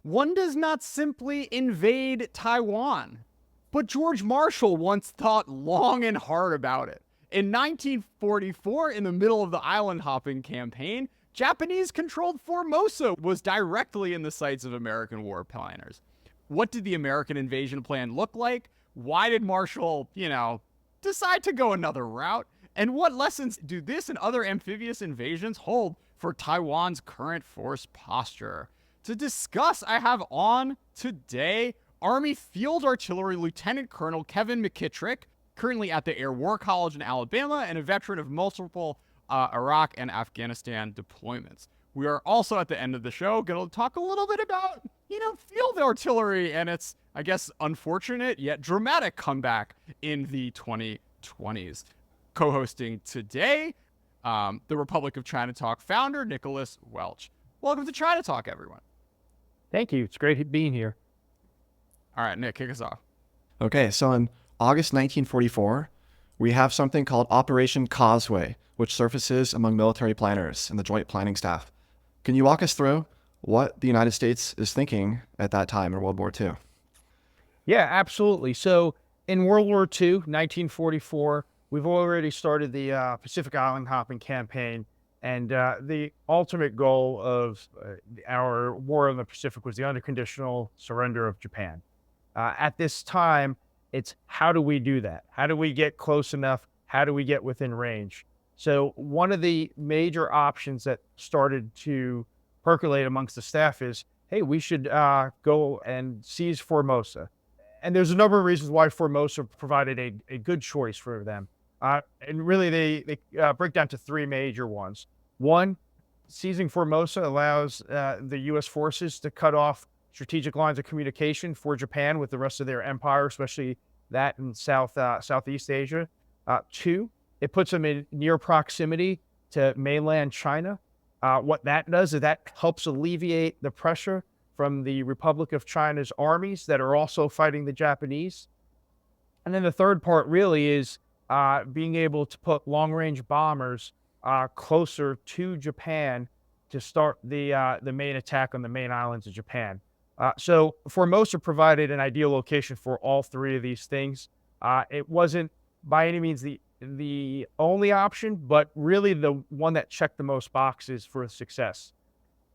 one does not simply invade Taiwan. But George Marshall once thought long and hard about it. In 1944, in the middle of the island hopping campaign, Japanese-controlled Formosa was directly in the sights of American war planners. What did the American invasion plan look like? Why did Marshall, decide to go another route? And what lessons do this and other amphibious invasions hold for Taiwan's current force posture? To discuss, I have on today Army Field Artillery Lieutenant Colonel Kevin McKittrick, currently at the Air War College in Alabama and a veteran of multiple Iraq and Afghanistan deployments. We are also at the end of the show going to talk a little bit about, field artillery and its, I guess, unfortunate yet dramatic comeback in the 2020s. Co-hosting today, the Republic of ChinaTalk founder, Nicholas Welch. Welcome to ChinaTalk, everyone. Thank you. It's great being here. All right, Nick, kick us off. Okay, so in August 1944, we have something called Operation Causeway, which surfaces among military planners and the Joint Planning Staff. Can you walk us through what the United States is thinking at that time in World War II? Yeah, absolutely. So in World War II, 1944, we've already started the Pacific Island hopping campaign. And the ultimate goal of our war in the Pacific was the unconditional surrender of Japan. At this time, it's how do we do that? How do we get close enough? How do we get within range? So one of the major options that started to percolate amongst the staff is, hey, we should go and seize Formosa. And there's a number of reasons why Formosa provided a good choice for them. And really, they break down to three major ones. One, seizing Formosa allows the U.S. forces to cut off strategic lines of communication for Japan with the rest of their empire, especially that in Southeast Asia. Two, it puts them in near proximity to mainland China. What that does is that helps alleviate the pressure from the Republic of China's armies that are also fighting the Japanese. And then the third part really is being able to put long-range bombers closer to Japan to start the main attack on the main islands of Japan. So Formosa provided an ideal location for all three of these things. It wasn't by any means the only option, but really the one that checked the most boxes for success.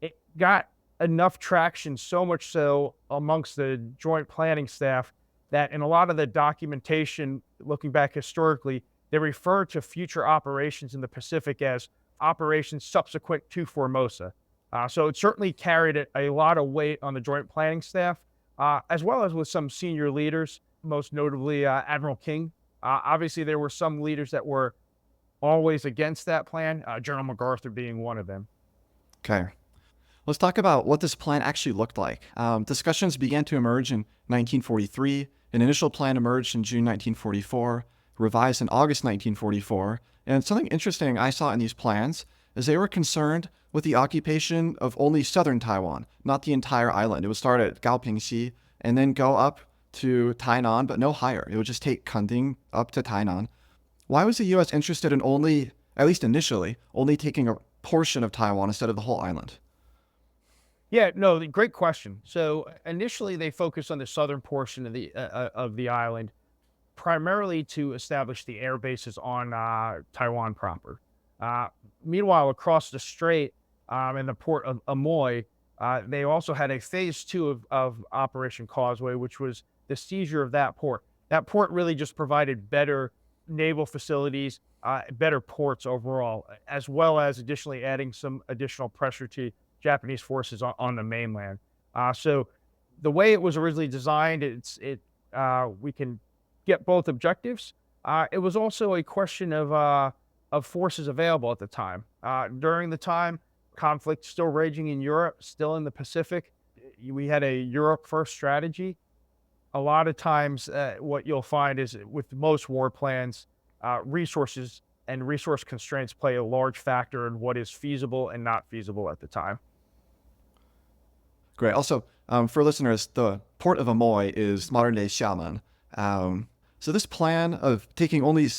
It got enough traction, so much so amongst the Joint Planning Staff, that in a lot of the documentation, looking back historically, they refer to future operations in the Pacific as operations subsequent to Formosa. So it certainly carried a lot of weight on the Joint Planning Staff, as well as with some senior leaders, most notably Admiral King. Obviously, there were some leaders that were always against that plan, General MacArthur being one of them. Okay. Let's talk about what this plan actually looked like. Discussions began to emerge in 1943. An initial plan emerged in June 1944, revised in August 1944. And something interesting I saw in these plans is they were concerned with the occupation of only southern Taiwan, not the entire island. It would start at Gaopingxi and then go up to Tainan, but no higher. It would just take Kunming up to Tainan. Why was the U.S. interested in only, at least initially, only taking a portion of Taiwan instead of the whole island? Yeah, no, great question. So initially, they focused on the southern portion of the island, primarily to establish the air bases on Taiwan proper. Meanwhile, across the strait in the port of Amoy, they also had a phase 2 of Operation Causeway, which was the seizure of that port. That port really just provided better naval facilities, better ports overall, as well as additionally adding some additional pressure to Japanese forces on the mainland. So the way it was originally designed, we can get both objectives. It was also a question of forces available at the time. During the time, conflict still raging in Europe, still in the Pacific. We had a Europe first strategy. A lot of times what you'll find is with most war plans, resources and resource constraints play a large factor in what is feasible and not feasible at the time. Great. Also, for listeners, the port of Amoy is modern-day Xiamen. So this plan of taking only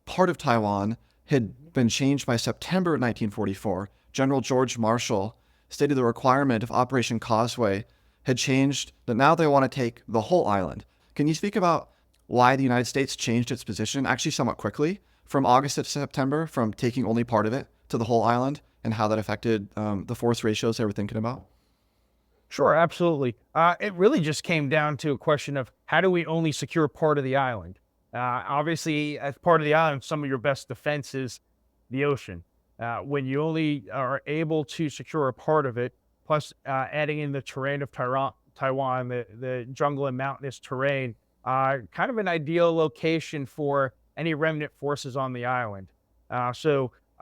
part of Taiwan had been changed by September 1944. General George Marshall stated the requirement of Operation Causeway had changed, that now they want to take the whole island. Can you speak about why the United States changed its position, actually somewhat quickly, from August to September, from taking only part of it to the whole island, and how that affected the force ratios they were thinking about? Sure, absolutely. It really just came down to a question of how do we only secure part of the island? Obviously, as part of the island, some of your best defense is the ocean. When you only are able to secure a part of it, plus adding in the terrain of Taiwan, the jungle and mountainous terrain, kind of an ideal location for any remnant forces on the island.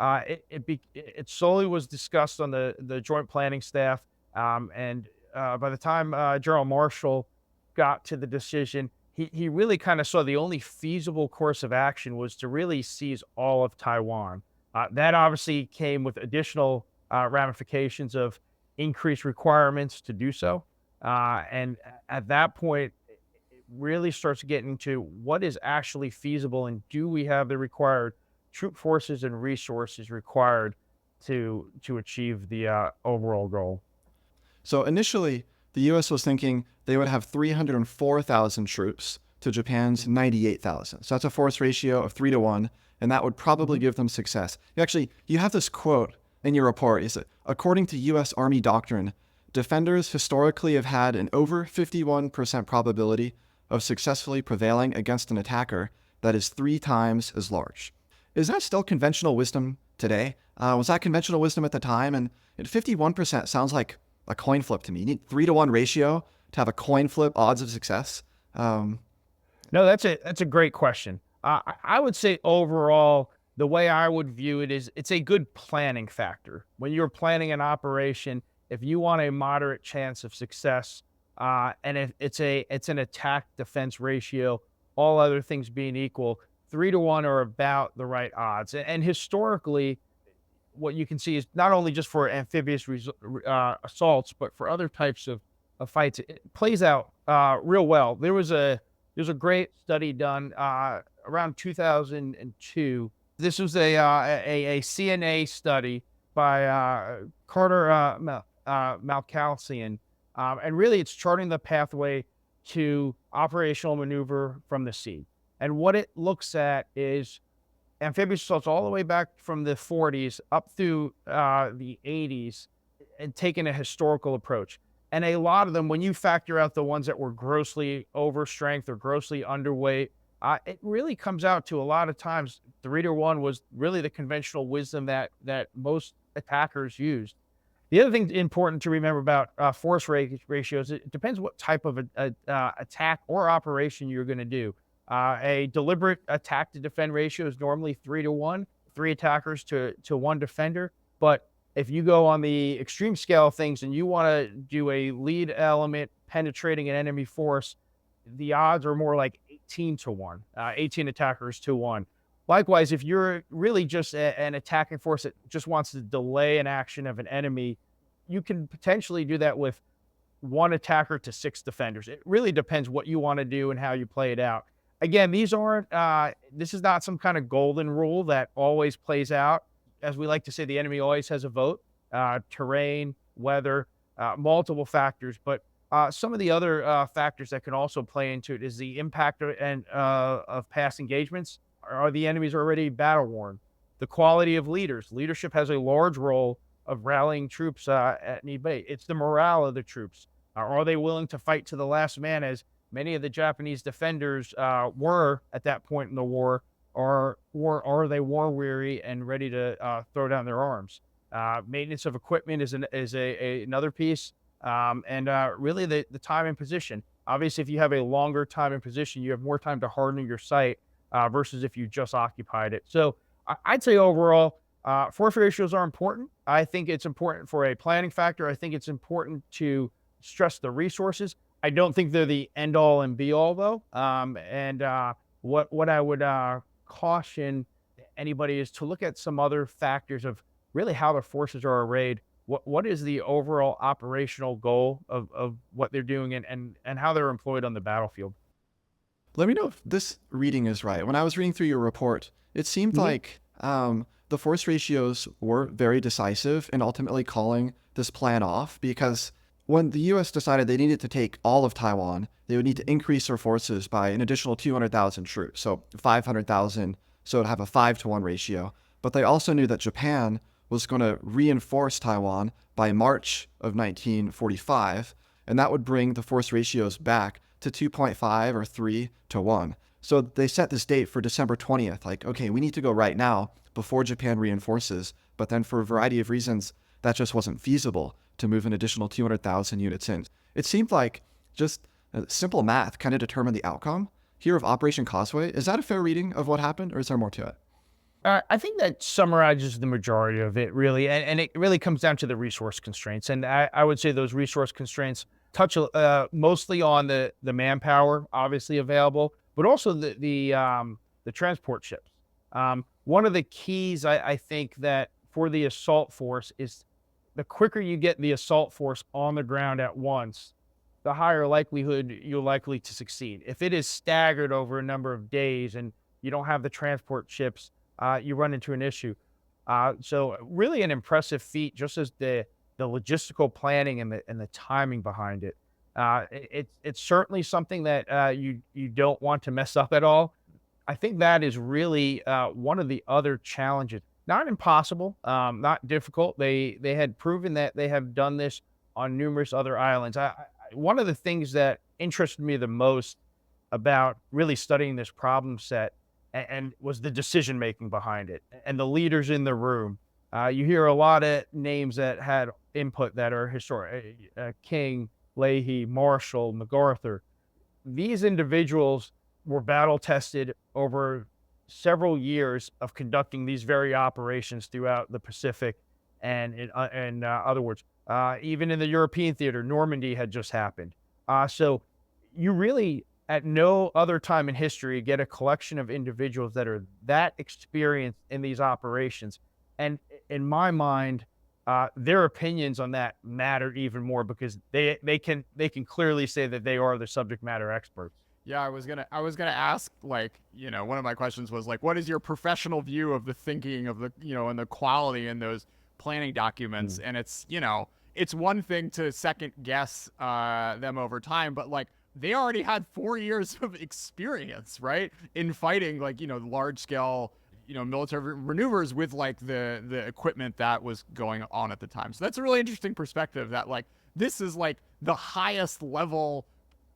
It solely was discussed on the joint planning staff, and by the time General Marshall got to the decision, he really kind of saw the only feasible course of action was to really seize all of Taiwan. That obviously came with additional ramifications of increased requirements to do so. And at that point, it really starts getting to what is actually feasible, and do we have the required troop forces and resources required to achieve the overall goal. So initially, the U.S. was thinking they would have 304,000 troops to Japan's 98,000. So that's a force ratio of 3 to 1, and that would probably give them success. You have this quote in your report. Is that according to U.S. Army doctrine, defenders historically have had an over 51% probability of successfully prevailing against an attacker that is 3 times as large. Is that still conventional wisdom today? Was that conventional wisdom at the time? And at 51% sounds like a coin flip to me. You need 3 to 1 ratio to have a coin flip odds of success. No, that's a great question. I would say overall, the way I would view it is it's a good planning factor. When you're planning an operation, if you want a moderate chance of success, and if it's an attack defense ratio, all other things being equal, 3 to 1 are about the right odds. And historically, what you can see is not only just for amphibious assaults, but for other types of fights, it plays out real well. There's a great study done around 2002. This was a CNA study by Carter Malkalsian, and really it's charting the pathway to operational maneuver from the sea. And what it looks at is amphibious assaults all the way back from the 40s up through the 80s, and taking a historical approach. And a lot of them, when you factor out the ones that were grossly overstrength or grossly underweight, it really comes out to a lot of times 3 to 1 was really the conventional wisdom that most attackers used. The other thing important to remember about force ratios, it depends what type of attack or operation you're going to do. A deliberate attack to defend ratio is normally 3 to 1, 3 attackers to 1 defender. But if you go on the extreme scale of things and you want to do a lead element penetrating an enemy force, the odds are more like 18 to 1, 18 attackers to 1. Likewise, if you're really just an attacking force that just wants to delay an action of an enemy, you can potentially do that with 1 attacker to 6 defenders. It really depends what you want to do and how you play it out. Again, this is not some kind of golden rule that always plays out. As we like to say, the enemy always has a vote, terrain, weather, multiple factors. But some of the other factors that can also play into it is the impact of past engagements. Are the enemies already battle worn? The quality of leaders. Leadership has a large role of rallying troops at need be. It's the morale of the troops. Are they willing to fight to the last man, as many of the Japanese defenders were at that point in the war, or are they war weary and ready to throw down their arms? Maintenance of equipment is another piece, and really the time and position. Obviously, if you have a longer time and position, you have more time to harden your site versus if you just occupied it. So I'd say overall, force ratios are important. I think it's important for a planning factor. I think it's important to stress the resources. I don't think they're the end all and be all though. What I would caution anybody is to look at some other factors of really how the forces are arrayed. What is the overall operational goal of what they're doing and how they're employed on the battlefield. Let me know if this reading is right. When I was reading through your report, it seemed like the force ratios were very decisive in ultimately calling this plan off, because when the U.S. decided they needed to take all of Taiwan, they would need to increase their forces by an additional 200,000 troops, so 500,000, so it would have a 5-to-1 ratio. But they also knew that Japan was going to reinforce Taiwan by March of 1945, and that would bring the force ratios back to 2.5 or 3 to 1. So they set this date for December 20th, like, okay, we need to go right now before Japan reinforces. But then for a variety of reasons, that just wasn't feasible to move an additional 200,000 units in. It seemed like just simple math kind of determined the outcome here of Operation Causeway. Is that a fair reading of what happened, or is there more to it? I think that summarizes the majority of it, really, and it really comes down to the resource constraints. And I would say those resource constraints touch mostly on the manpower, obviously available, but also the transport ships. One of the keys, I think, that for the assault force is the quicker you get the assault force on the ground at once, the higher likelihood you're likely to succeed. If it is staggered over a number of days and you don't have the transport ships, you run into an issue. So really an impressive feat, just as the logistical planning and the timing behind it. It's certainly something that you don't want to mess up at all. I think that is really one of the other challenges. Not impossible, not difficult. They had proven that they have done this on numerous other islands. One of the things that interested me the most about really studying this problem set and was the decision making behind it and the leaders in the room. You hear a lot of names that had input that are historic: King, Leahy, Marshall, MacArthur. These individuals were battle tested over several years of conducting these very operations throughout the Pacific, and in other words, even in the European theater, Normandy had just happened. So you really, at no other time in history, get a collection of individuals that are that experienced in these operations. And in my mind, their opinions on that matter even more because they can clearly say that they are the subject matter experts. Yeah, I was gonna ask, like, one of my questions was like, what is your professional view of the thinking of the, and the quality in those planning documents? And it's one thing to second guess them over time, but like they already had 4 years of experience, right, in fighting like large scale military maneuvers with like the equipment that was going on at the time. So that's a really interesting perspective that like this is like the highest level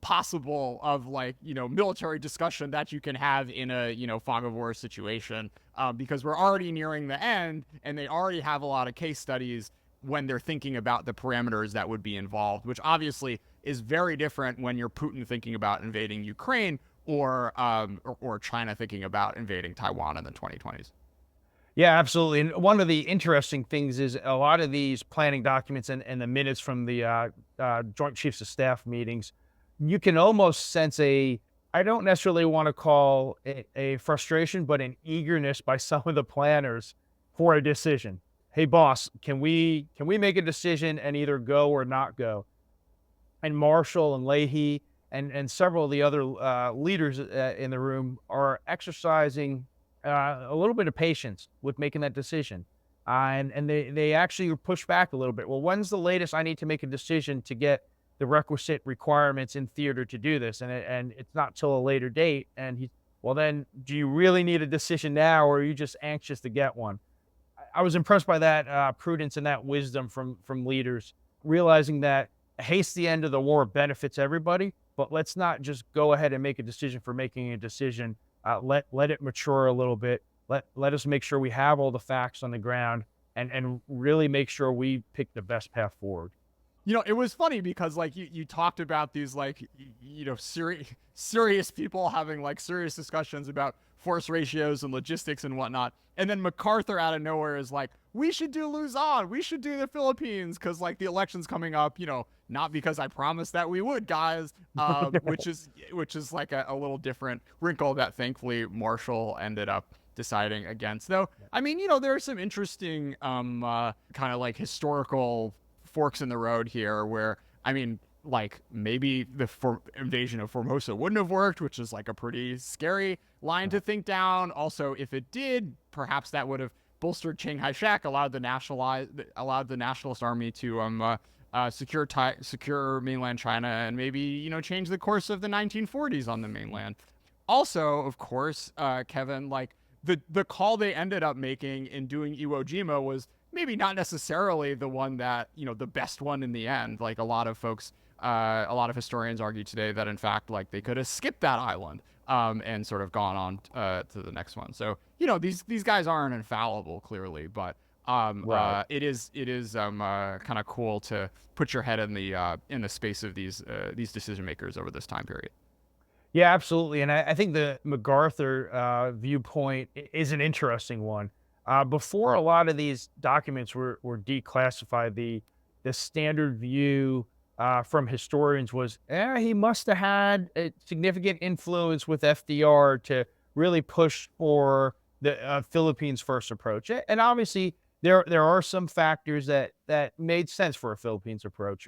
possible of like military discussion that you can have in a fog of war situation, because we're already nearing the end and they already have a lot of case studies when they're thinking about the parameters that would be involved, which obviously is very different when you're Putin thinking about invading Ukraine or China thinking about invading Taiwan in the 2020s. Yeah, absolutely. And one of the interesting things is a lot of these planning documents and the minutes from the Joint Chiefs of Staff meetings, you can almost sense I don't necessarily want to call it a frustration, but an eagerness by some of the planners for a decision. Hey, boss, can we make a decision and either go or not go? And Marshall and Leahy and several of the other leaders in the room are exercising a little bit of patience with making that decision. And they actually push back a little bit. Well, when's the latest I need to make a decision to get the requisite requirements in theater to do this? And it's not till a later date. And well, then do you really need a decision now, or are you just anxious to get one? I was impressed by that prudence and that wisdom from leaders, realizing that a hasty end of the war benefits everybody, but let's not just go ahead and make a decision for making a decision. Let it mature a little bit. Let us make sure we have all the facts on the ground and really make sure we pick the best path forward. It was funny because like you talked about these like serious people having like serious discussions about force ratios and logistics and whatnot, and then MacArthur out of nowhere is like, we should do Luzon, we should do the Philippines because like the election's coming up, not because I promised that we would, guys, which is like a little different wrinkle that thankfully Marshall ended up deciding against. Though I mean, there are some interesting kind of like historical forks in the road here where, I mean, like maybe the invasion of Formosa wouldn't have worked, which is like a pretty scary line to think down. Also, if it did, perhaps that would have bolstered Chiang Kai-shek, allowed the nationalist army to secure mainland China, and maybe change the course of the 1940s on the mainland. Also, of course, Kevin, like the call they ended up making in doing Iwo Jima was maybe not necessarily the one that the best one in the end. Like a lot of folks, a lot of historians argue today that in fact, like they could have skipped that island and sort of gone on to the next one. So these guys aren't infallible, clearly, but Right. it is kind of cool to put your head in the space of these decision makers over this time period. Yeah, absolutely. And I think the MacArthur viewpoint is an interesting one. Before a lot of these documents were declassified, the standard view from historians was, he must have had a significant influence with FDR to really push for the Philippines first approach. And obviously, there are some factors that made sense for a Philippines approach.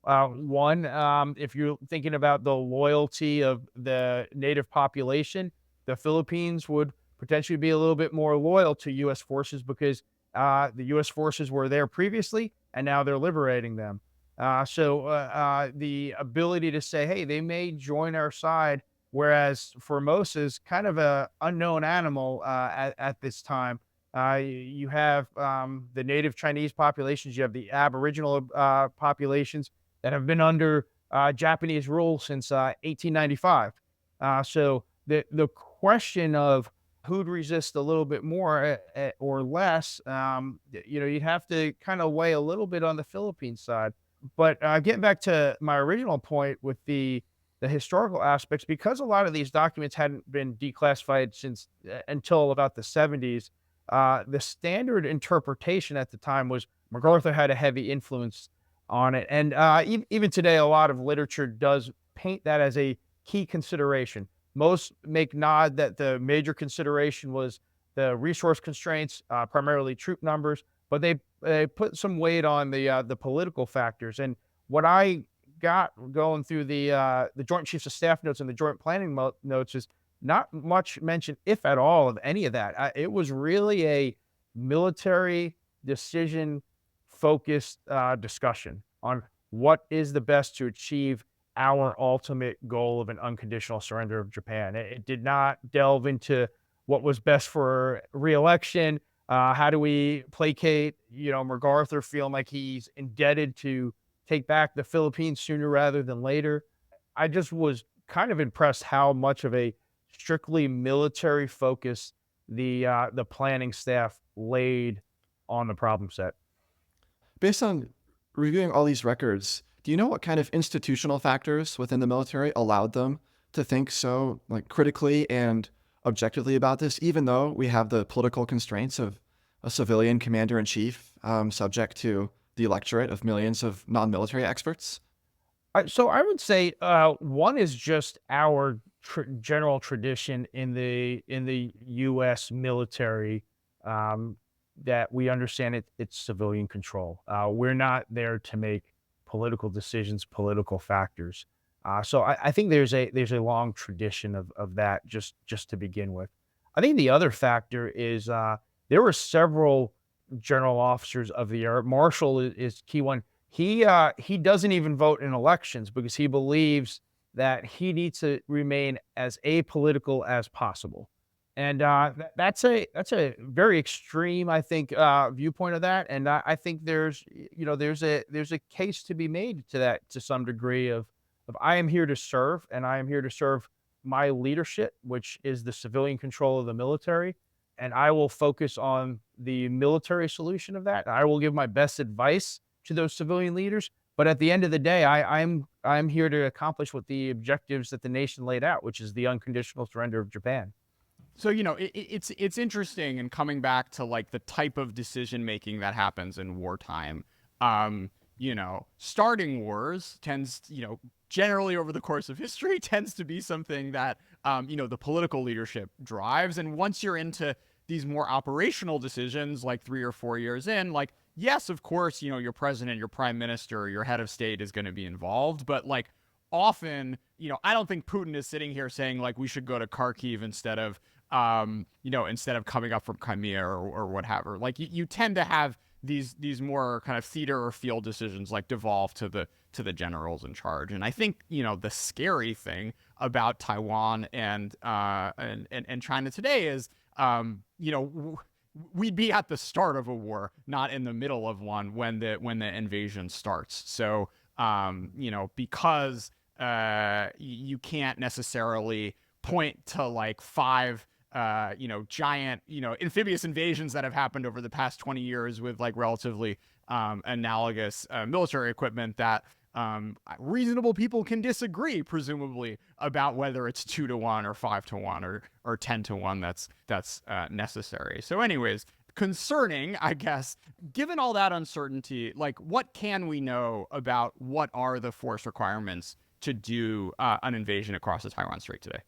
One, if you're thinking about the loyalty of the native population, the Philippines would potentially be a little bit more loyal to U.S. forces because the U.S. forces were there previously and now they're liberating them. So the ability to say, hey, they may join our side, whereas Formosa is kind of a unknown animal at this time. You have the native Chinese populations, you have the Aboriginal populations that have been under Japanese rule since 1895. So the question of who'd resist a little bit more or less, you'd have to kind of weigh a little bit on the Philippines side. But getting back to my original point with the historical aspects, because a lot of these documents hadn't been declassified since until about the 70s, the standard interpretation at the time was MacArthur had a heavy influence on it. And even today, a lot of literature does paint that as a key consideration. Most make nod that the major consideration was the resource constraints, primarily troop numbers, but they put some weight on the political factors. And what I got going through the Joint Chiefs of Staff notes and the Joint Planning notes is not much mention, if at all, of any of that. It was really a military decision focused discussion on what is the best to achieve our ultimate goal of an unconditional surrender of Japan. It did not delve into what was best for re-election. How do we placate, MacArthur feeling like he's indebted to take back the Philippines sooner rather than later. I just was kind of impressed how much of a strictly military focus the planning staff laid on the problem set. Based on reviewing all these records, do you know what kind of institutional factors within the military allowed them to think so critically and objectively about this, even though we have the political constraints of a civilian commander-in-chief subject to the electorate of millions of non-military experts? So I would say one is just our general tradition in the U.S. military, that we understand it's civilian control. We're not there to make political decisions, political factors. So I think there's a long tradition of that just to begin with. I think the other factor is there were several general officers of the year. Marshall is key one. He doesn't even vote in elections because he believes that he needs to remain as apolitical as possible. And that's a very extreme, I think, viewpoint of that. And I think there's a case to be made to that to some degree of I am here to serve, and I am here to serve my leadership, which is the civilian control of the military. And I will focus on the military solution of that. I will give my best advice to those civilian leaders. But at the end of the day, I'm here to accomplish what the objectives that the nation laid out, which is the unconditional surrender of Japan. So it's interesting, and coming back to like the type of decision making that happens in wartime. Starting wars tends, generally over the course of history, tends to be something that the political leadership drives. And once you're into these more operational decisions, like 3 or 4 years in, like, yes, of course, your president, your prime minister, your head of state is going to be involved, but like often, I don't think Putin is sitting here saying like we should go to Kharkiv instead of coming up from Crimea or whatever. Like you tend to have these more kind of theater or field decisions like devolve to the generals in charge. And I think, the scary thing about Taiwan and China today is, we'd be at the start of a war, not in the middle of one when the invasion starts. So, because you can't necessarily point to like 5 giant, amphibious invasions that have happened over the past 20 years with like relatively analogous military equipment that reasonable people can disagree, presumably, about whether it's 2-1 or 5-1 or 10-1 that's necessary. So anyways, concerning, I guess, given all that uncertainty, like what can we know about what are the force requirements to do an invasion across the Taiwan Strait today?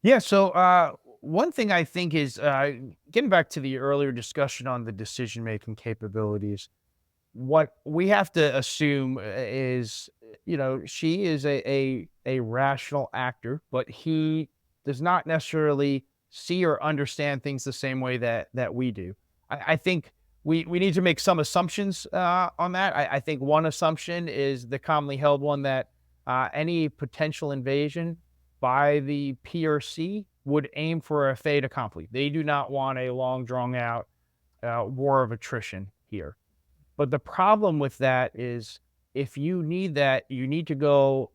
Yeah, so one thing I think is, getting back to the earlier discussion on the decision-making capabilities, what we have to assume is, she is a rational actor, but he does not necessarily see or understand things the same way that we do. I think we need to make some assumptions on that. I think one assumption is the commonly held one that any potential invasion by the PRC would aim for a fait accompli. They do not want a long, drawn-out war of attrition here. But the problem with that is if you need that, you need to go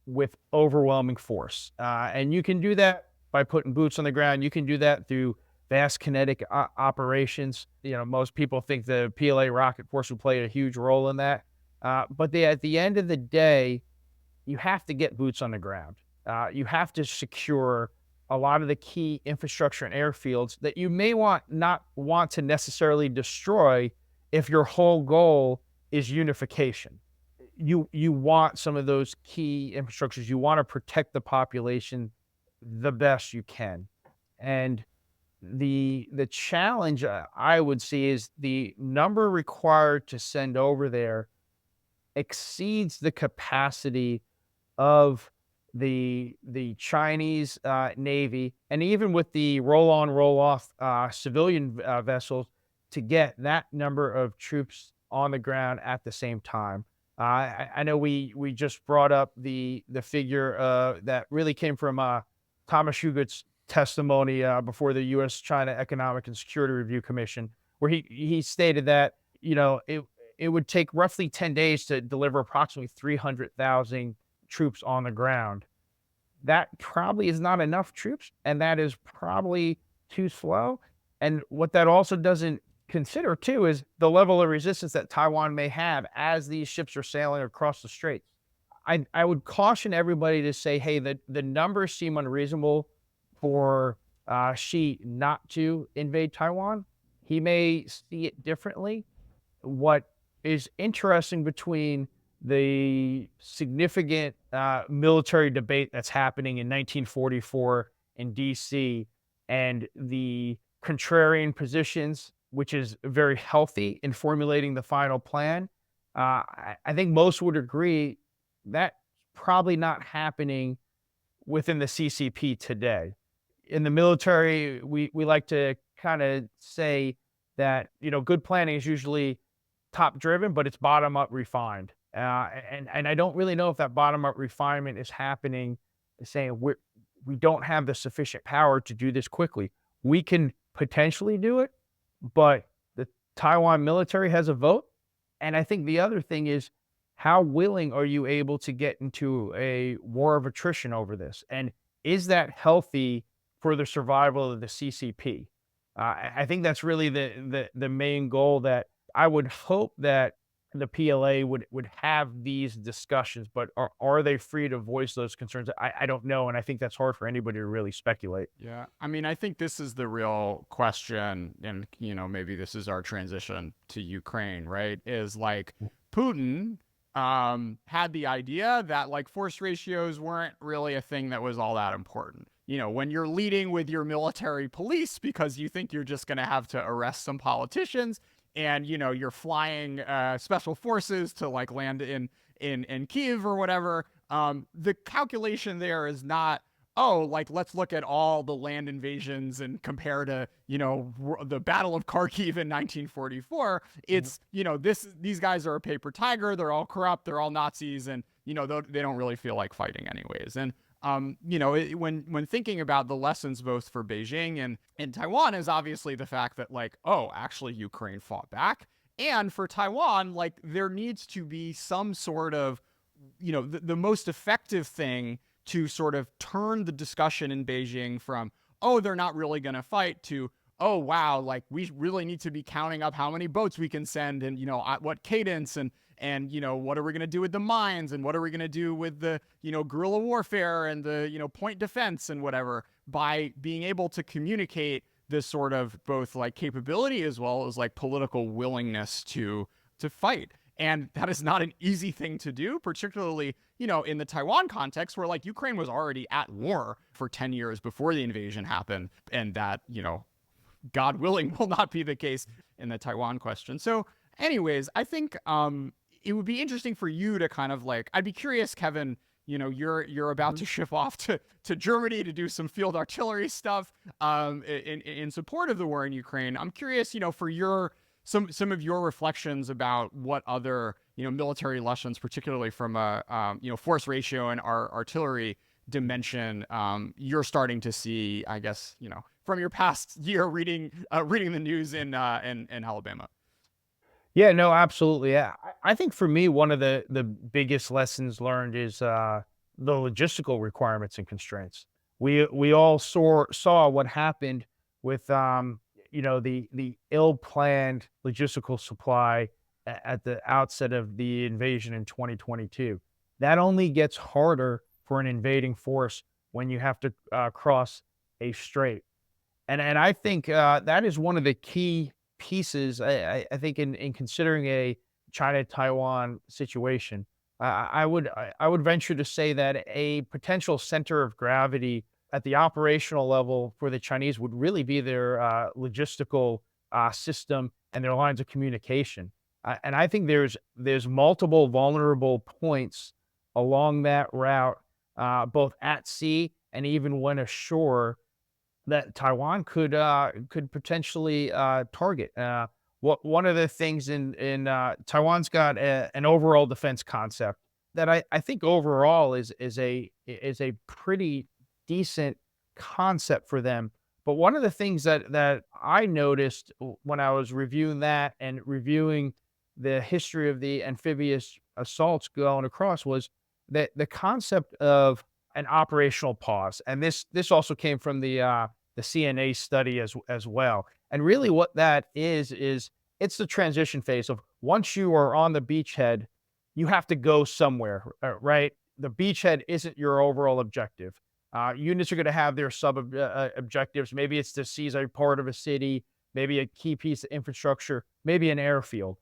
with overwhelming force. And you can do that by putting boots on the ground. You can do that through vast kinetic operations. Most people think the PLA rocket force would play a huge role in that. But at the end of the day, you have to get boots on the ground. You have to secure a lot of the key infrastructure and airfields that you may not want to necessarily destroy if your whole goal is unification. You want some of those key infrastructures. You want to protect the population the best you can. And the challenge I would see is the number required to send over there exceeds the capacity of the Chinese Navy, and even with the roll-on, roll-off civilian vessels, to get that number of troops on the ground at the same time. I know we just brought up the figure that really came from Thomas Hugott's testimony before the U.S.-China Economic and Security Review Commission, where he stated that it would take roughly 10 days to deliver approximately 300,000 troops on the ground. That probably is not enough troops, and that is probably too slow. And what that also doesn't consider too is the level of resistance that Taiwan may have as these ships are sailing across the strait. I would caution everybody to say, hey, the numbers seem unreasonable for Xi not to invade Taiwan. He may see it differently. What is interesting between the significant military debate that's happening in 1944 in DC and the contrarian positions, which is very healthy in formulating the final plan, I think most would agree that's probably not happening within the CCP today. In the military, we like to kind of say that, good planning is usually top driven, but it's bottom up refined. And I don't really know if that bottom up refinement is happening, saying we don't have the sufficient power to do this quickly. We can potentially do it, but the Taiwan military has a vote. And I think the other thing is, how willing are you able to get into a war of attrition over this? And is that healthy for the survival of the CCP? I think that's really the main goal that I would hope that the PLA would have these discussions, but are they free to voice those concerns? I don't know, and I think that's hard for anybody to really speculate. Yeah, I mean, I think this is the real question, and maybe this is our transition to Ukraine, right? Is like Putin had the idea that like force ratios weren't really a thing that was all that important. When you're leading with your military police because you think you're just going to have to arrest some politicians, and you're flying special forces to like land in Kyiv or whatever, the calculation there is not oh, like let's look at all the land invasions and compare to, the Battle of Kharkiv in 1944. It's, these guys are a paper tiger. They're all corrupt. They're all Nazis, and they don't really feel like fighting anyways. And when thinking about the lessons both for Beijing and Taiwan is obviously the fact that like, oh, actually Ukraine fought back. And for Taiwan, like there needs to be some sort of, the most effective thing to sort of turn the discussion in Beijing from, oh, they're not really going to fight to, oh, wow, like we really need to be counting up how many boats we can send and, at what cadence and what are we going to do with the mines and what are we going to do with the, guerrilla warfare and the, point defense and whatever, by being able to communicate this sort of both like capability as well as like political willingness to fight. And that is not an easy thing to do, particularly, in the Taiwan context where like Ukraine was already at war for 10 years before the invasion happened. And that, God willing, will not be the case in the Taiwan question. So anyways, I think it would be interesting for you to kind of like, I'd be curious, Kevin, you're about to ship off to Germany to do some field artillery stuff in support of the war in Ukraine. I'm curious, for some of your reflections about what other, military lessons, particularly from a, force ratio and our artillery dimension, you're starting to see, I guess, from your past year reading the news in Alabama. Yeah, no, absolutely. Yeah. I think for me, one of the biggest lessons learned is the logistical requirements and constraints. We all saw what happened with the ill-planned logistical supply at the outset of the invasion in 2022. That only gets harder for an invading force when you have to cross a strait. And I think that is one of the key pieces, I think, in considering a China-Taiwan situation. I would venture to say that a potential center of gravity at the operational level for the Chinese would really be their logistical system and their lines of communication. And I think there's multiple vulnerable points along that route, both at sea and even when ashore, that Taiwan could potentially target. One of the things in Taiwan's got an overall defense concept that I think overall is a pretty decent concept for them. But one of the things that I noticed when I was reviewing that and reviewing the history of the amphibious assaults going across was that the concept of an operational pause. And this also came from the CNA study as well. And really what that is it's the transition phase of once you are on the beachhead, you have to go somewhere, right? The beachhead isn't your overall objective. Units are going to have their sub objectives. Maybe it's to seize a part of a city, maybe a key piece of infrastructure, maybe an airfield.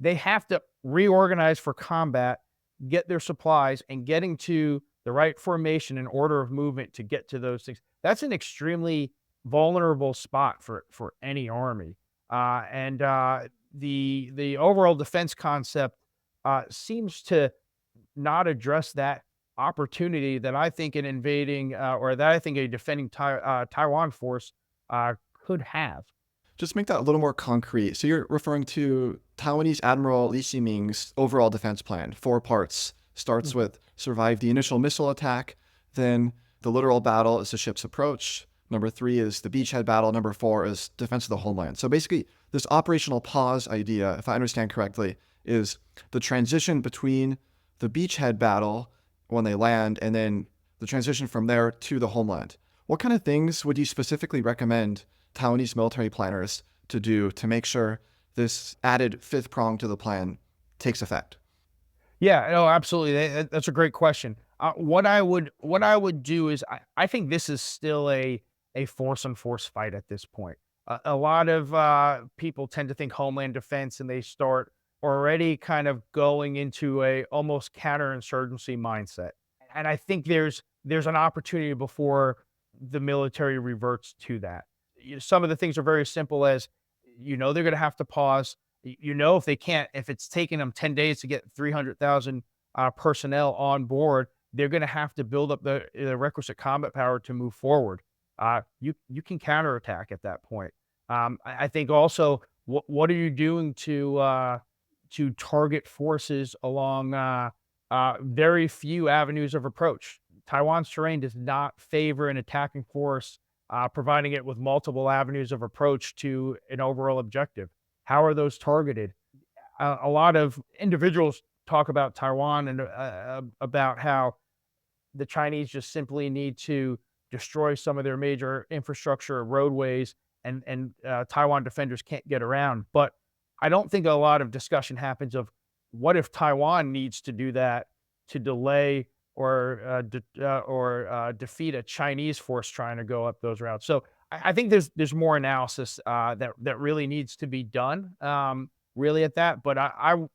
They have to reorganize for combat, get their supplies, and getting to the right formation and order of movement to get to those things. That's an extremely vulnerable spot for any army. And the overall defense concept seems to not address that opportunity that I think an invading or that I think a defending Taiwan force could have. Just make that a little more concrete. So you're referring to Taiwanese Admiral Li Ximing's overall defense plan, 4 parts. Starts with survive the initial missile attack, then the literal battle is the ship's approach. Number 3 is the beachhead battle. Number 4 is defense of the homeland. So basically, this operational pause idea, if I understand correctly, is the transition between the beachhead battle when they land and then the transition from there to the homeland. What kind of things would you specifically recommend Taiwanese military planners to do to make sure this added 5th prong to the plan takes effect? Yeah, no, absolutely. That's a great question. What I would do is I think this is still a force on force fight at this point. A lot of people tend to think homeland defense and they start already kind of going into a almost counterinsurgency mindset. And I think there's an opportunity before the military reverts to that. Some of the things are very simple as, they're going to have to pause. If it's taking them 10 days to get 300,000 personnel on board, they're going to have to build up the requisite combat power to move forward. You can counterattack at that point. I think also, what are you doing to target forces along very few avenues of approach? Taiwan's terrain does not favor an attacking force providing it with multiple avenues of approach to an overall objective. How are those targeted? A lot of individuals talk about Taiwan and about how the Chinese just simply need to destroy some of their major infrastructure or roadways, and Taiwan defenders can't get around. But I don't think a lot of discussion happens of what if Taiwan needs to do that to delay or defeat a Chinese force trying to go up those routes. So I think there's more analysis that really needs to be done, really at that. But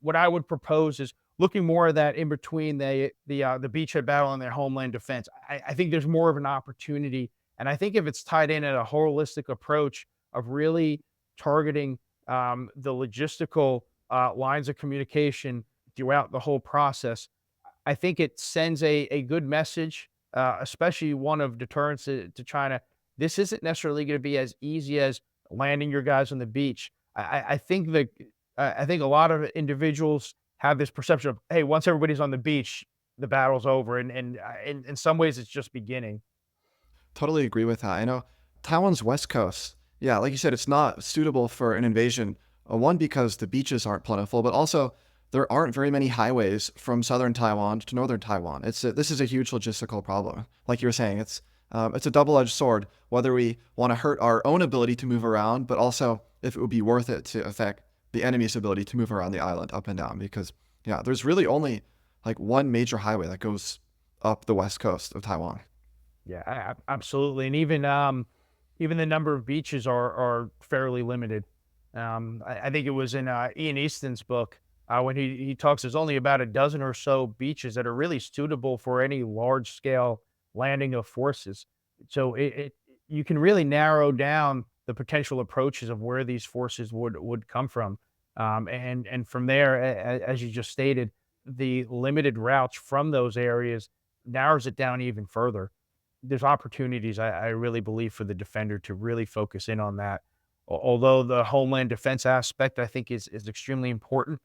what I would propose is looking more at that in between the beachhead battle and their homeland defense. I think there's more of an opportunity, and I think if it's tied in at a holistic approach of really targeting the logistical lines of communication throughout the whole process, I think it sends a good message, especially one of deterrence to China. This isn't necessarily going to be as easy as landing your guys on the beach. I think I think a lot of individuals have this perception of, hey, once everybody's on the beach, the battle's over, and in some ways it's just beginning. Totally agree with that. I know Taiwan's west coast, yeah, like you said, it's not suitable for an invasion. One, because the beaches aren't plentiful, but also there aren't very many highways from southern Taiwan to northern Taiwan. This is a huge logistical problem. Like you were saying, it's a double-edged sword, whether we want to hurt our own ability to move around, but also if it would be worth it to affect the enemy's ability to move around the island up and down. Because, yeah, there's really only like one major highway that goes up the west coast of Taiwan. Yeah, absolutely. And even the number of beaches are fairly limited. I think it was in Ian Easton's book, when he talks, there's only about a dozen or so beaches that are really suitable for any large scale landing of forces. So you can really narrow down the potential approaches of where these forces would come from. And from there, as you just stated, the limited routes from those areas narrows it down even further. There's opportunities, I really believe, for the defender to really focus in on that. Although the homeland defense aspect, I think, is extremely important,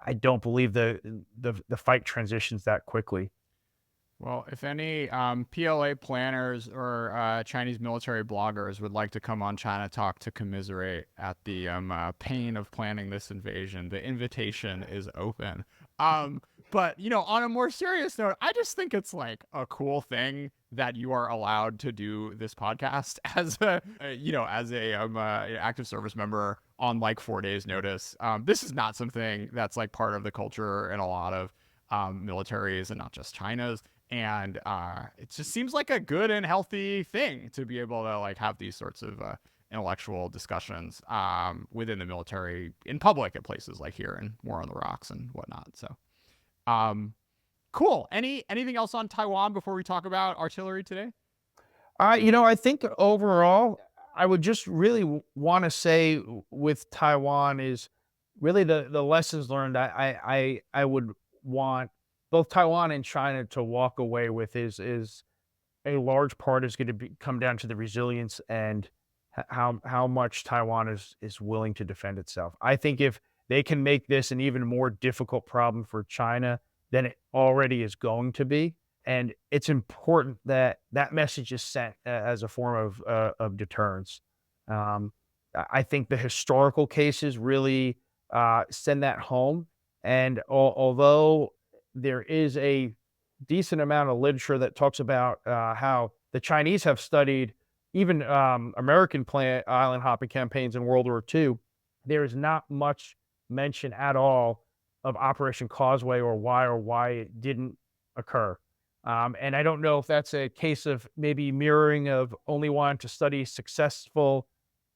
I don't believe the fight transitions that quickly. Well, if any PLA planners or Chinese military bloggers would like to come on ChinaTalk to commiserate at the pain of planning this invasion, the invitation is open. But, on a more serious note, I just think it's like a cool thing that you are allowed to do this podcast as a active service member on like 4 days notice. This is not something that's like part of the culture in a lot of militaries, and not just China's. And it just seems like a good and healthy thing to be able to like have these sorts of intellectual discussions within the military in public at places like here and War on the Rocks and whatnot. So cool. Anything else on Taiwan before we talk about artillery today? I think overall, I would just really want to say with Taiwan is really the lessons learned I would want both Taiwan and China to walk away with is a large part is going to come down to the resilience and how much Taiwan is willing to defend itself. I think if they can make this an even more difficult problem for China than it already is going to be, and it's important that that message is sent as a form of deterrence. I think the historical cases really send that home, and although there is a decent amount of literature that talks about how the Chinese have studied even American island hopping campaigns in World War II, there is not much mention at all of Operation Causeway or why it didn't occur. And I don't know if that's a case of maybe mirroring of only wanting to study successful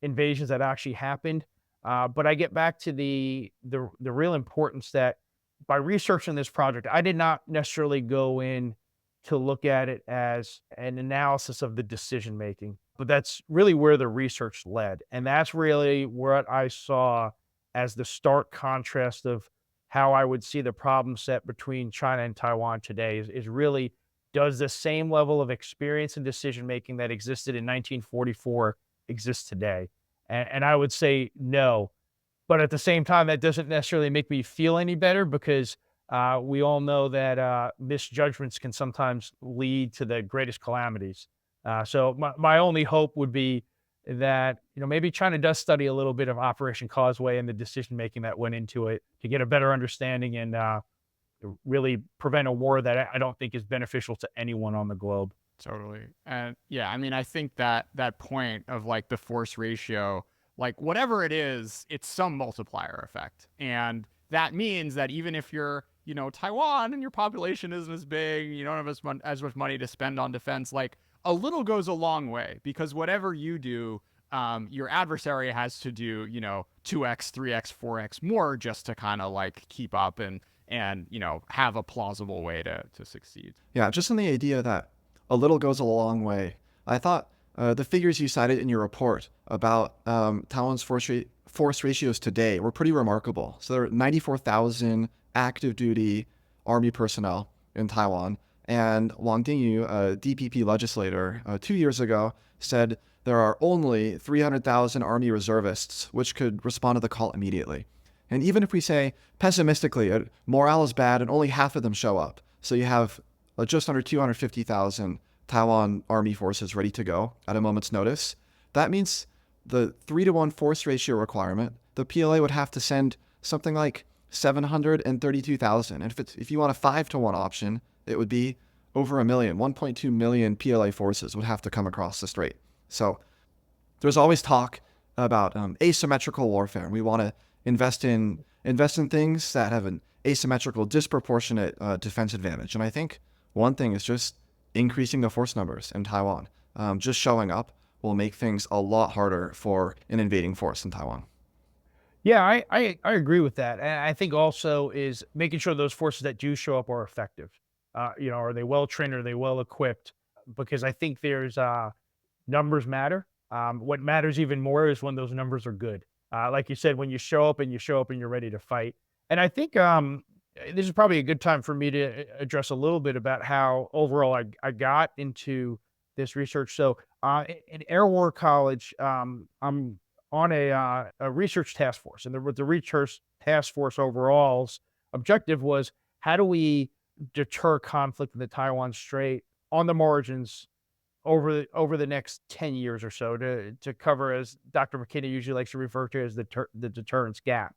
invasions that actually happened. But I get back to the real importance that by researching this project, I did not necessarily go in to look at it as an analysis of the decision making, but that's really where the research led. And that's really what I saw as the stark contrast of how I would see the problem set between China and Taiwan today is really does the same level of experience and decision-making that existed in 1944 exist today? And I would say no. But at the same time, that doesn't necessarily make me feel any better because we all know that misjudgments can sometimes lead to the greatest calamities. So my only hope would be that, maybe China does study a little bit of Operation Causeway and the decision making that went into it to get a better understanding and really prevent a war that I don't think is beneficial to anyone on the globe. Totally. And yeah, I mean, I think that that point of like the force ratio, like whatever it is, it's some multiplier effect. And that means that even if you're, Taiwan and your population isn't as big, you don't have as much money to spend on defense, like a little goes a long way because whatever you do, your adversary has to do, 2x, 3x, 4x more just to kind of like keep up and have a plausible way to succeed. Yeah, just in the idea that a little goes a long way. I thought the figures you cited in your report about Taiwan's force ratios today were pretty remarkable. So there are 94,000 active duty army personnel in Taiwan. And Wang Dingyu, a DPP legislator, 2 years ago said there are only 300,000 army reservists, which could respond to the call immediately. And even if we say pessimistically, morale is bad and only half of them show up, so you have just under 250,000 Taiwan army forces ready to go at a moment's notice, that means the 3-to-1 force ratio requirement, the PLA would have to send something like 732,000. And if you want a 5-to-1 option, it would be over 1.2 million PLA forces would have to come across the strait. So there's always talk about asymmetrical warfare. We want to invest in things that have an asymmetrical, disproportionate defense advantage. And I think one thing is just increasing the force numbers in Taiwan. Just showing up will make things a lot harder for an invading force in Taiwan. Yeah, I agree with that. And I think also is making sure those forces that do show up are effective. Are they well trained? Are they well equipped? Because I think there's numbers matter. What matters even more is when those numbers are good. Like you said, when you show up and you're ready to fight. And I think this is probably a good time for me to address a little bit about how overall I got into this research. So in Air War College, I'm on a research task force, and the research task force overall's objective was how do we deter conflict in the Taiwan Strait on the margins over the next 10 years or so to cover, as Dr. McKittrick usually likes to refer to as the deterrence gap.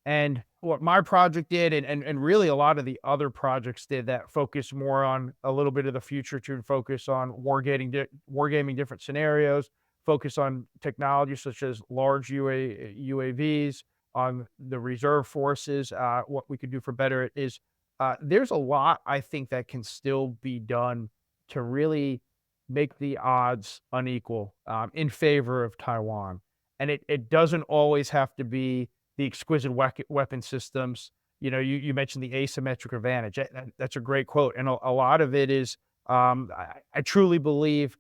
And what my project did, and really a lot of the other projects did that focus more on a little bit of the future to focus on wargaming different scenarios, focus on technology such as large UAVs, on the reserve forces, what we could do for better is there's a lot I think that can still be done to really make the odds unequal in favor of Taiwan. And it doesn't always have to be the exquisite weapon systems. You mentioned the asymmetric advantage. That's a great quote. And a lot of it is, I truly believe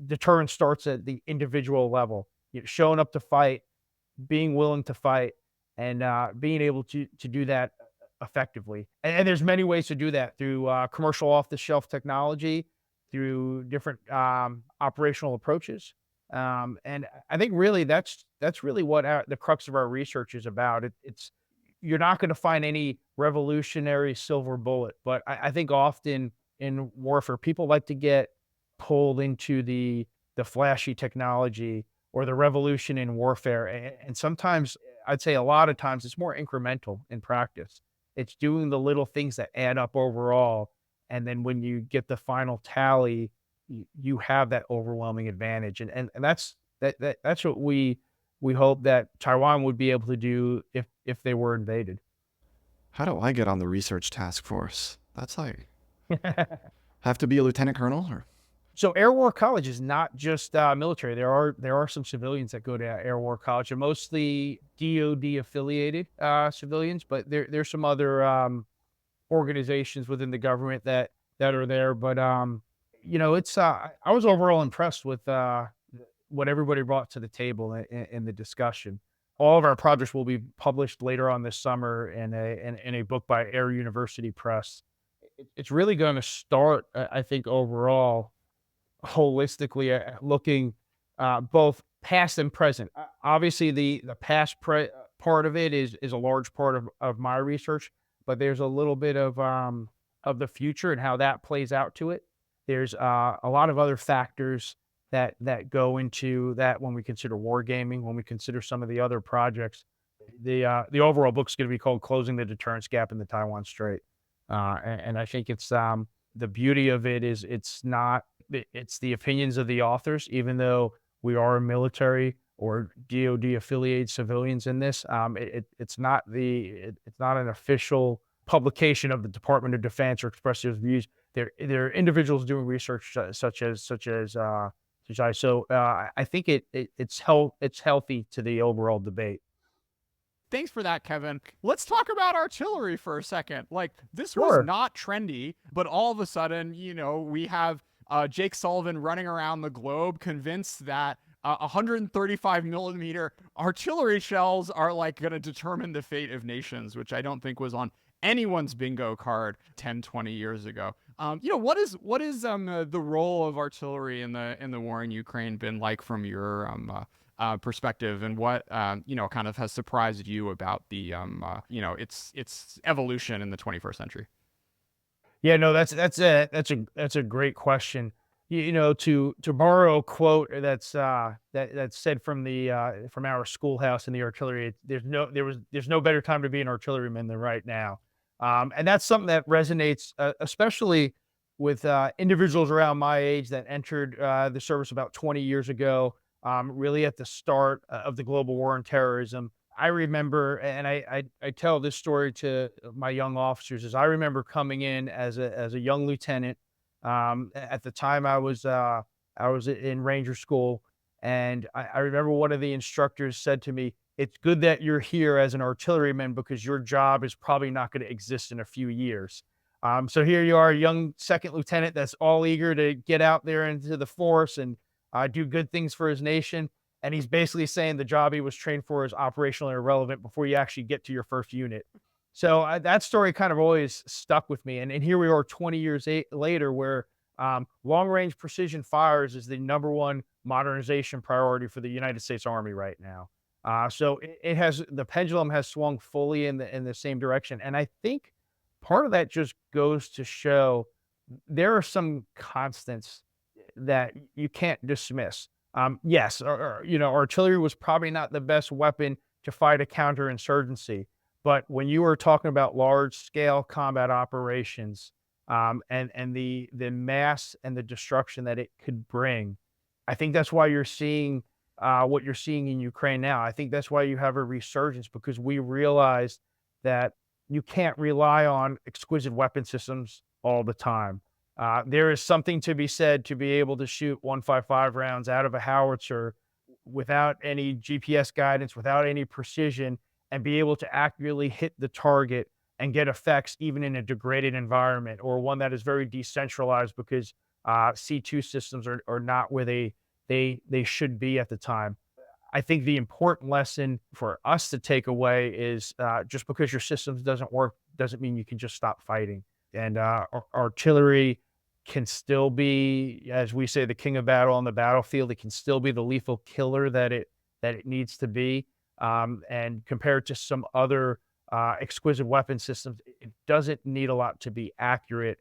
deterrence starts at the individual level. Showing up to fight, being willing to fight, and being able to do that effectively. And there's many ways to do that through commercial off-the-shelf technology, through different operational approaches. And I think really that's really what the crux of our research is about. It's you're not going to find any revolutionary silver bullet, but I think often in warfare, people like to get pulled into the flashy technology or the revolution in warfare. And sometimes I'd say a lot of times it's more incremental in practice. It's doing the little things that add up overall. And then when you get the final tally, you have that overwhelming advantage. And that's what we hope that Taiwan would be able to do if they were invaded. How do I get on the research task force? That's like, have to be a lieutenant colonel or? So Air War College is not just military. There are some civilians that go to Air War College, and mostly DoD affiliated civilians, but there's some other organizations within the government that are there. But it's I was overall impressed with what everybody brought to the table in the discussion. All of our projects will be published later on this summer in a book by Air University Press. It's really going to start, I think, overall, holistically looking both past and present. Obviously, the part of it is a large part of my research, but there's a little bit of the future and how that plays out to it. There's a lot of other factors that go into that when we consider wargaming, when we consider some of the other projects. The overall book's going to be called "Closing the Deterrence Gap in the Taiwan Strait," and I think it's the beauty of it is it's the opinions of the authors, even though we are military or DoD affiliated civilians in this. It's not an official publication of the Department of Defense or express their views. They're individuals doing research such as I. So I think it's healthy to the overall debate. Thanks for that, Kevin. Let's talk about artillery for a second. Like, this Sure. was not trendy, but all of a sudden, we have Jake Sullivan running around the globe convinced that 135 millimeter artillery shells are like going to determine the fate of nations, which I don't think was on anyone's bingo card 10, 20 years ago. What is the role of artillery in the war in Ukraine been like from your perspective, and what kind of has surprised you about the its evolution in the 21st century? Yeah, no, that's a great question. To borrow a quote that's said from from our schoolhouse in the artillery, there's no better time to be an artilleryman than right now, and that's something that resonates, especially with individuals around my age that entered the service about 20 years ago, really at the start of the global war on terrorism. I remember, and I tell this story to my young officers, is I remember coming in as a young lieutenant. At the time I was in Ranger School, and I remember one of the instructors said to me, "It's good that you're here as an artilleryman because your job is probably not going to exist in a few years." So here you are, a young second lieutenant that's all eager to get out there into the force and do good things for his nation. And he's basically saying the job he was trained for is operationally irrelevant before you actually get to your first unit. So that story kind of always stuck with me. And here we are 20 years later, where long-range precision fires is the #1 modernization priority for the United States Army right now. So the pendulum has swung fully in the same direction. And I think part of that just goes to show there are some constants that you can't dismiss. Yes, artillery was probably not the best weapon to fight a counterinsurgency, but when you were talking about large-scale combat operations, and the mass and the destruction that it could bring, I think that's why you're seeing what you're seeing in Ukraine now. I think that's why you have a resurgence, because we realize that you can't rely on exquisite weapon systems all the time. There is something to be said to be able to shoot 155 rounds out of a howitzer without any GPS guidance, without any precision, and be able to accurately hit the target and get effects even in a degraded environment, or one that is very decentralized because C2 systems are not where they should be at the time. I think the important lesson for us to take away is just because your systems doesn't work doesn't mean you can just stop fighting. And artillery can still be, as we say, the king of battle on the battlefield. It can still be the lethal killer that it needs to be. And compared to some other exquisite weapon systems, it doesn't need a lot to be accurate.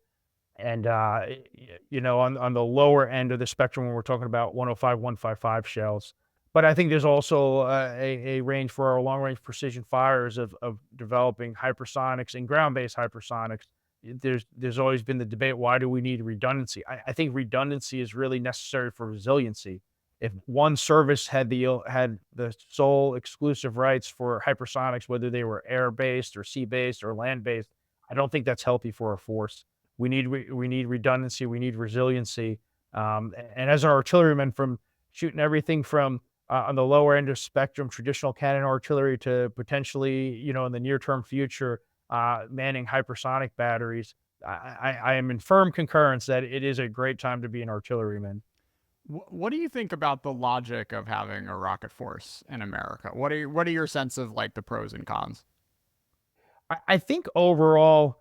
And on the lower end of the spectrum, when we're talking about 105, 155 shells. But I think there's also a range for our long-range precision fires of developing hypersonics and ground-based hypersonics. There's always been the debate, why do we need redundancy? I think redundancy is really necessary for resiliency. If one service had the sole exclusive rights for hypersonics, whether they were air-based or sea-based or land-based, I don't think that's healthy for a force. We need redundancy. We need resiliency. And as an artilleryman, from shooting everything from on the lower end of spectrum, traditional cannon artillery, to potentially, in the near-term future, manning hypersonic batteries, I am in firm concurrence that it is a great time to be an artilleryman. What do you think about the logic of having a rocket force in America? What are your sense of like the pros and cons? I think overall,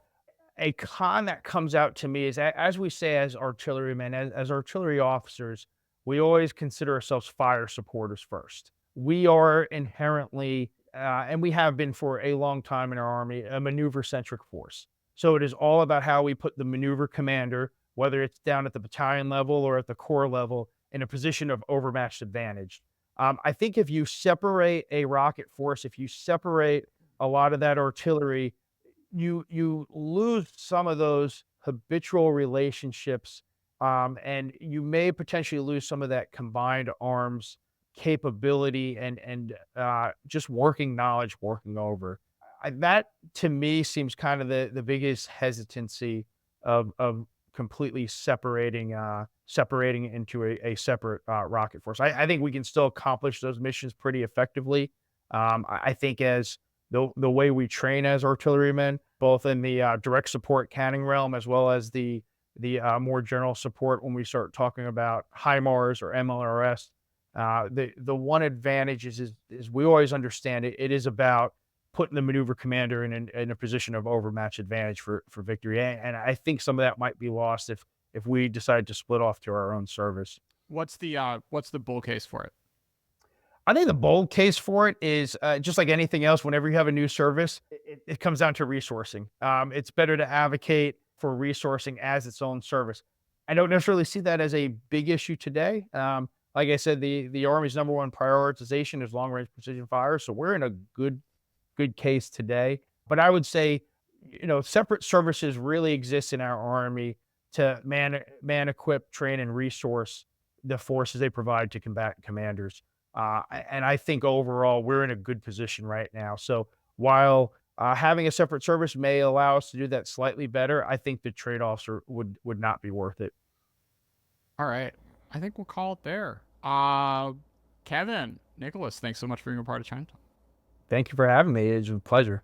A con that comes out to me is, as we say, as artillerymen, as artillery officers, we always consider ourselves fire supporters first. We are inherently, and we have been for a long time in our Army, a maneuver-centric force. So it is all about how we put the maneuver commander, whether it's down at the battalion level or at the corps level, in a position of overmatched advantage. I think if you separate a rocket force, if you separate a lot of that artillery, you lose some of those habitual relationships, and you may potentially lose some of that combined arms capability and just working knowledge working over. That to me seems kind of the biggest hesitancy of completely separating into a separate rocket force. I think we can still accomplish those missions pretty effectively. I think as the way we train as artillerymen, both in the direct support canning realm as well as the more general support when we start talking about HIMARS or MLRS. The one advantage is we always understand it is about putting the maneuver commander in a position of overmatch advantage for victory. And I think some of that might be lost if we decide to split off to our own service. What's the bull case for it? I think the bold case for it is just like anything else. Whenever you have a new service, it comes down to resourcing. It's better to advocate for resourcing as its own service. I don't necessarily see that as a big issue today. Like I said, the Army's number one prioritization is long range precision fire, so we're in a good case today. But I would say, separate services really exist in our Army to man, equip, train, and resource the forces they provide to combatant commanders. And I think overall we're in a good position right now. So while having a separate service may allow us to do that slightly better, I think the trade-offs would not be worth it. All right. I think we'll call it there. Kevin, Nicholas, thanks so much for being a part of ChinaTalk. Thank you for having me. It's a pleasure.